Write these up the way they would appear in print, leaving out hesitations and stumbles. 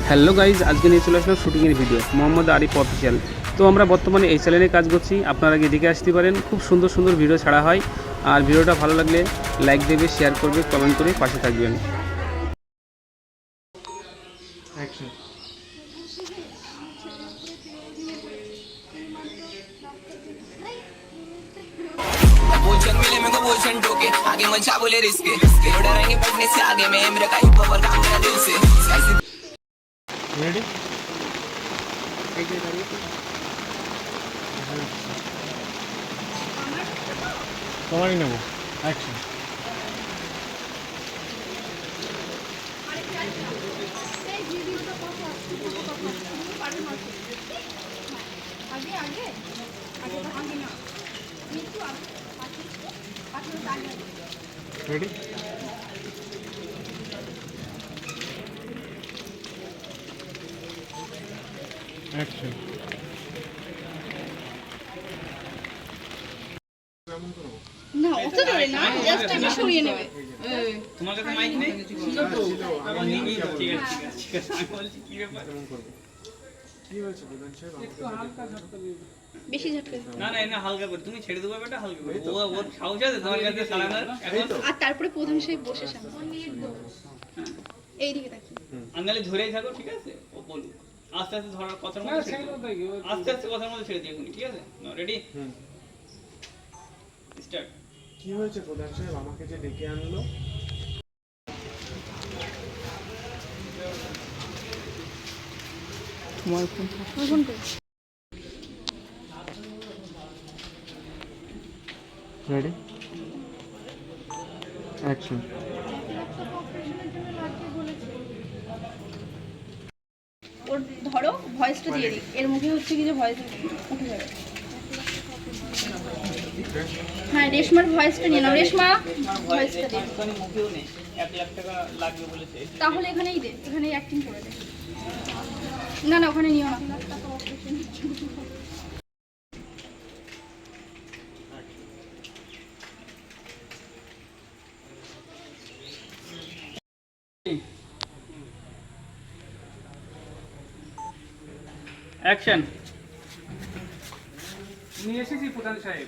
Hello guys, আজকে নিয়ে চলে আসলাম শুটিংয়ের ভিডিও মোহাম্মদ আরিফ অফিসিয়াল। তো আমরা বর্তমানে এই চ্যানেলে কাজ করছি, আপনারা গিয়ে দেখে আসতে পারেন। খুব সুন্দর সুন্দর ভিডিও ছাড়া হয়। আর ভিডিওটা ভালো লাগলে লাইক দেবে, শেয়ার করবে, কমেন্ট করে পাশে থাকবেন। आगे मचा बोले रिस्क डरेंगे पढ़ने से आगे में मेरा कहीं पावर काम मेरा दिल से रेडी তোমারই নেব অ্যাকশন आगे आगे आगे तो आगे ना नीचे आगे आगे आगे रेडी অ্যাকশন না অত ধরে না জাস্ট একটু সরিয়ে নেবে তোমার কাছে মাইক নেই? তো আমার নেই। ঠিক আছে ঠিক আছে, আমি বলছি কি ব্যাপার। কি হয়েছে প্রধান সাহেব? একটু হালকা ঝটকা দিও। বেশি ঝটকে না না, না হালকা করে তুমি ছেড়ে দেবো, বেটা হালকা করে। ওর সাহস আছে তোমার কাছে সালানোর এখন? আর তারপরে প্রধান সাহেব বসে সামনে এই দিকে তাকিয়ে আঙ্গালে ধরেই থাকো, ঠিক আছে? ও বলুক আস্তে আস্তে ধরার কথার মধ্যে আস্তে আস্তে কথার মধ্যে ছেড়ে দিয়ে এখনই, ঠিক আছে? Ready start. কি হয়েছে প্রধান সাহেব? আমাকে যে ডেকে আনলো। ফোন কর রেডি অ্যাকশন ওর ধরো ভয়েসটা দিয়ে দিই, এর মুখে হচ্ছে কি যে ভয়েস উঠে যাবে। হ্যাঁ রেশমার ভয়েসটা নিয়ে নাও, রেশমা ভয়েসটা দিয়ে এখানে মুখেও নেই, 1 লাখ টাকা লাগবে বলেছে। তাহলে এখানেই দে, এখানেই অ্যাক্টিং করে দে। না না ওখানে নিও না। অ্যাকশন। নিয়ে এসেছি প্রধান সাহেব।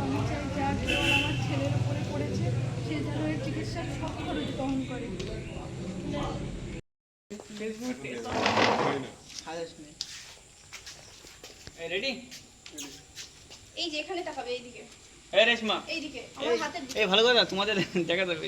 আমি চাই যা জল আমার ছেলের উপরে পড়েছে সে যেন এর চিকিৎসার সব খরচ বহন করে। রেডি? এই যে এখানে তাকাবে, এইদিকে এই রেশমা, এইদিকে আমার হাতের এই ভালো করে তোমাদের দেখা যাবে।